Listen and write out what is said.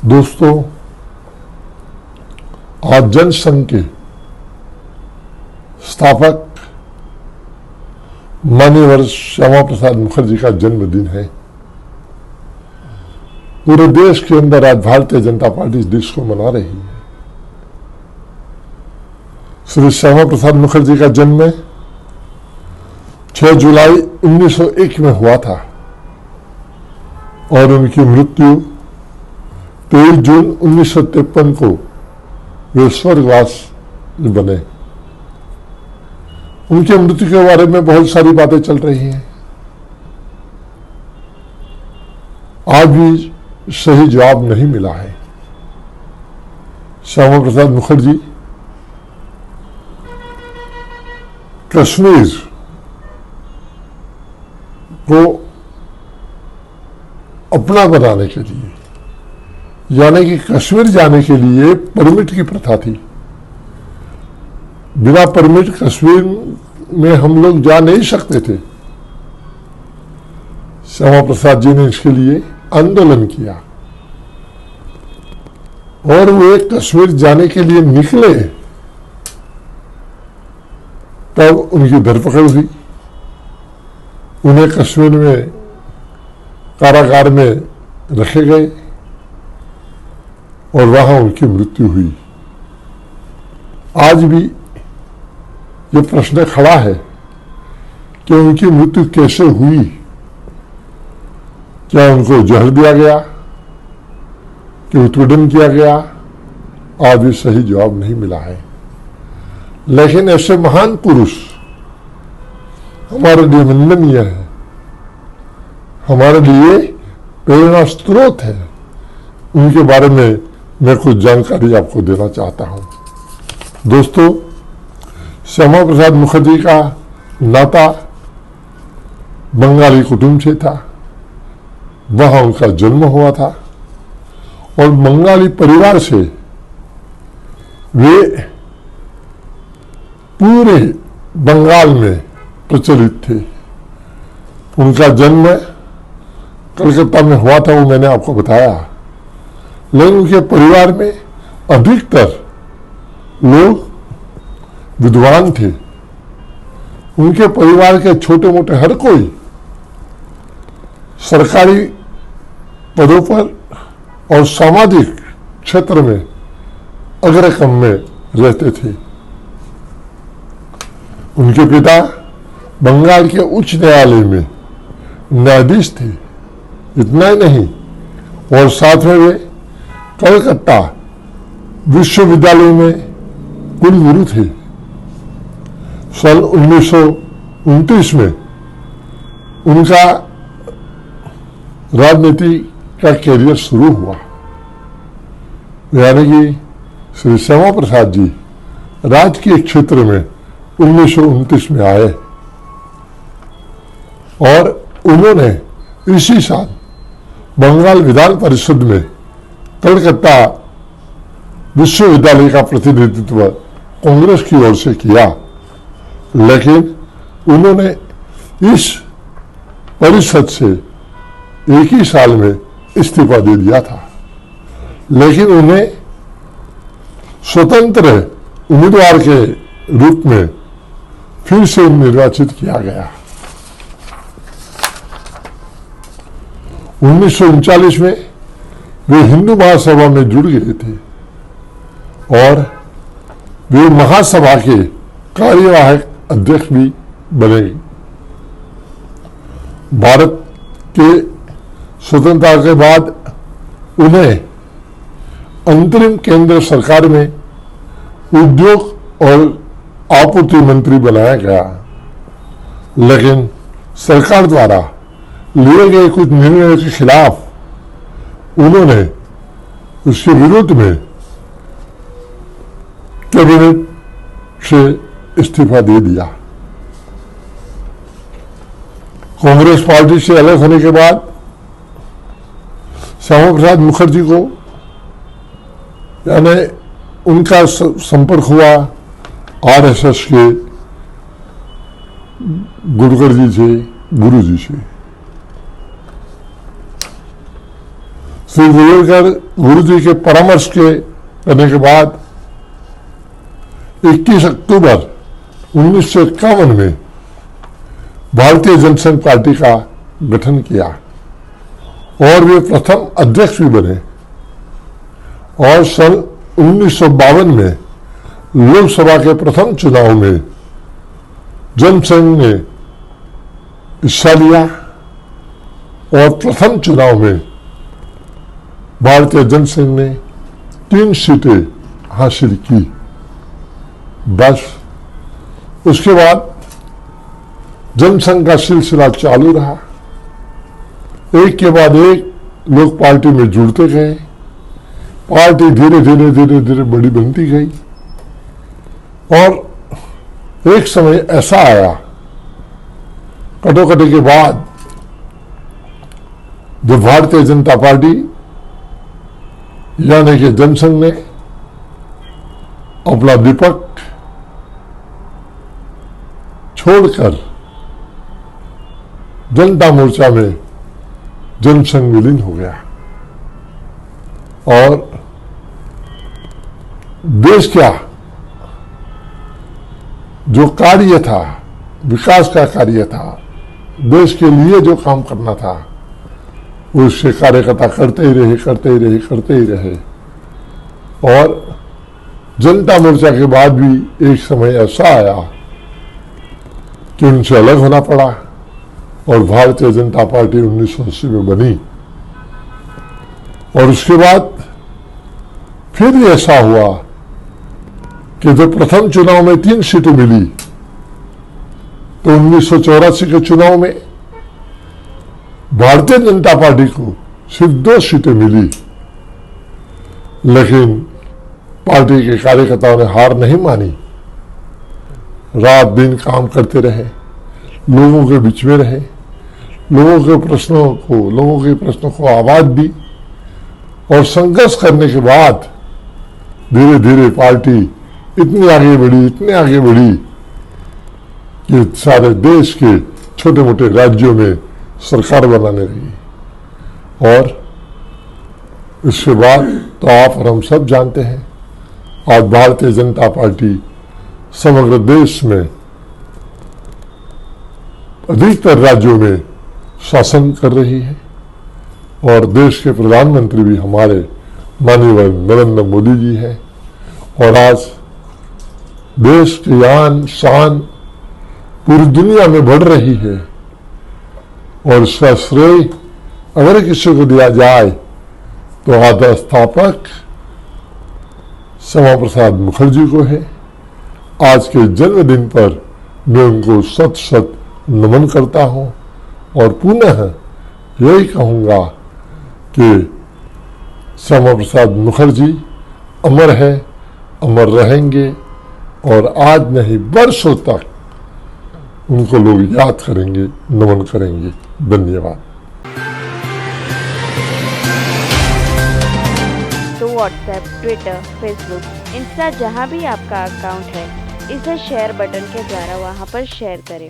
दोस्तों, आज जनसंघ के स्थापक माननीय श्यामा प्रसाद मुखर्जी का जन्मदिन है। पूरे देश के अंदर आज भारतीय जनता पार्टी इस दिवस को मना रही है। श्री श्यामा प्रसाद मुखर्जी का जन्म 6 जुलाई 1901 में हुआ था और उनकी मृत्यु 23 जून 1953 को वे स्वर्गवास बने। उनके मृत्यु के बारे में बहुत सारी बातें चल रही हैं। आज भी सही जवाब नहीं मिला है। श्यामा प्रसाद मुखर्जी कश्मीर को अपना बनाने के लिए, यानी कि कश्मीर जाने के लिए परमिट की प्रथा थी। बिना परमिट कश्मीर में हम लोग जा नहीं सकते थे। श्यामा प्रसाद जी ने इसके लिए आंदोलन किया और वे कश्मीर जाने के लिए निकले, तब उनकी धरपकड़ हुई। उन्हें कश्मीर में कारागार में रखे गए और वहां उनकी मृत्यु हुई। आज भी ये प्रश्न खड़ा है कि उनकी मृत्यु कैसे हुई। क्या उनको जहर दिया गया, कि उत्पीड़न किया गया? आज भी सही जवाब नहीं मिला है। लेकिन ऐसे महान पुरुष हमारे लिए वंदनीय है, हमारे लिए प्रेरणा स्रोत है। उनके बारे में मैं कुछ जानकारी आपको देना चाहता हूं। दोस्तों, श्यामा प्रसाद मुखर्जी का नाता बंगाली कुटुंब से था। वहां उनका जन्म हुआ था और बंगाली परिवार से वे पूरे बंगाल में प्रचलित थे। उनका जन्म कलकत्ता में हुआ था, वो मैंने आपको बताया। लेकिन उनके परिवार में अधिकतर लोग विद्वान थे। उनके परिवार के छोटे मोटे हर कोई सरकारी पदों पर और सामाजिक क्षेत्र में अग्रक्रम में रहते थे। उनके पिता बंगाल के उच्च न्यायालय में न्यायाधीश थे। इतना ही नहीं, और साथ में वे कलकत्ता विश्वविद्यालय में कुलगुरु थे। सन 1929 में उनका राजनीति का कैरियर शुरू हुआ। यानी कि श्री श्यामा प्रसाद जी राजकीय क्षेत्र में 1929 में आए और उन्होंने इसी साल बंगाल विधान परिषद में कलकत्ता विश्वविद्यालय का प्रतिनिधित्व कांग्रेस की ओर से किया। लेकिन उन्होंने इस परिषद से एक ही साल में इस्तीफा दे दिया था। लेकिन उन्हें स्वतंत्र उम्मीदवार के रूप में फिर से निर्वाचित किया गया। 1939 में वे हिंदू महासभा में जुड़ गए थे और वे महासभा के कार्यवाहक अध्यक्ष भी बने। भारत के स्वतंत्रता के बाद उन्हें अंतरिम केंद्र सरकार में उद्योग और आपूर्ति मंत्री बनाया गया। लेकिन सरकार द्वारा लिए गए कुछ निर्णयों के खिलाफ उन्होंने उसके विरोध में कैबिनेट से इस्तीफा दे दिया। कांग्रेस पार्टी से अलग होने के बाद श्यामा प्रसाद मुखर्जी को, यानी उनका संपर्क हुआ आरएसएस के गुडकर जी से, गुरु जी से। फिर गुरु जी के परामर्श के करने के बाद 21 अक्टूबर 1951 में भारतीय जनसंघ पार्टी का गठन किया और वे प्रथम अध्यक्ष भी बने। और सन 1952 में लोकसभा के प्रथम चुनाव में जनसंघ ने हिस्सा लिया और प्रथम चुनाव में भारतीय जनसंघ ने 3 सीटें हासिल की। बस उसके बाद जनसंघ का सिलसिला चालू रहा। एक के बाद एक लोग पार्टी में जुड़ते गए। पार्टी धीरे धीरे धीरे धीरे बड़ी बनती गई और एक समय ऐसा आया कटौकटी के बाद जब भारतीय जनता पार्टी यानी कि जनसंघ ने अपना विपक्ष छोड़कर जनता मोर्चा में जनसंघ विलीन हो गया और देश का जो कार्य था, विकास का कार्य था, देश के लिए जो काम करना था, उससे कार्यकर्ता करते ही रहे। और जनता मोर्चा के बाद भी एक समय ऐसा आया कि उनसे अलग होना पड़ा और भारतीय जनता पार्टी 1980 में बनी। और उसके बाद फिर ऐसा हुआ कि जब प्रथम चुनाव में 3 सीटें मिली तो 1984 के चुनाव में भारतीय जनता पार्टी को सिर्फ 2 सीटें मिली। लेकिन पार्टी के कार्यकर्ताओं ने हार नहीं मानी, रात दिन काम करते रहे, लोगों के बीच में रहे, लोगों के प्रश्नों को आवाज दी और संघर्ष करने के बाद धीरे धीरे पार्टी इतनी आगे बढ़ी कि सारे देश के छोटे मोटे राज्यों में सरकार बनाने लगी। और इसके बाद तो आप और हम सब जानते हैं, आज भारतीय जनता पार्टी समग्र देश में अधिकतर राज्यों में शासन कर रही है और देश के प्रधानमंत्री भी हमारे माननीय नरेंद्र मोदी जी हैं। और आज देश की आन शान पूरी दुनिया में बढ़ रही है और इसका श्रेय अगर किसी को दिया जाए तो आदर स्थापक श्यामा प्रसाद मुखर्जी को है। आज के जन्मदिन पर मैं उनको शत शत नमन करता हूं और पुनः यही कहूंगा कि श्यामा प्रसाद मुखर्जी अमर है, अमर रहेंगे और आज नहीं वर्षों तक उनको लोग याद करेंगे, नमन करेंगे। धन्यवाद। तो व्हाट्सएप, ट्विटर, फेसबुक, इंस्टा जहां भी आपका अकाउंट है, इसे शेयर बटन के द्वारा वहां पर शेयर करें।